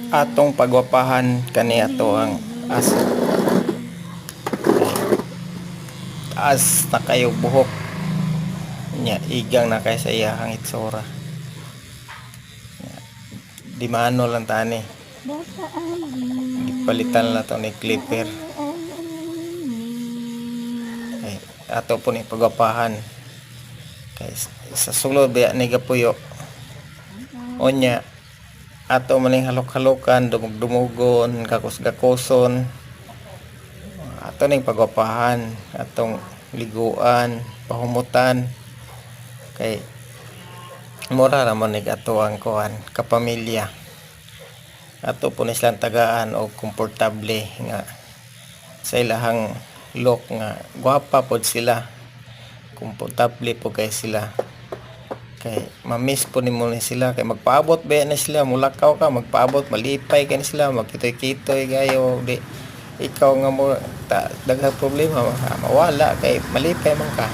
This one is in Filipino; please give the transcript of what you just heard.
Atong pagwapahan kani ato ang aso. Taas na kayo buhok nya, igang na kay sa iyahang itsura. Di maano lang tani, gipalitan lang to ni clipper. Ay, ato po ni pagwapahan kay sa sulod biya ni gapuyo onya ato maning halok-halokan, dumug-dumugon, gakos-gakoson. Ato ning pagwapahan, atong liguan, pahumutan kay mura ramon nig ato ang kuan kapamilya. Ato po ni silang tagaan og komportable nga sa ilahang look nga gwapa pod sila, komportable po kay sila. Kay mamiss po nimo ni sila kay magpaabot ba na sila, mulakaw ka magpaabot, malipay ka ni sila, magkitoy-kitoy gayo di ikaw nga mo daghang problema mawala kay malipay man ka.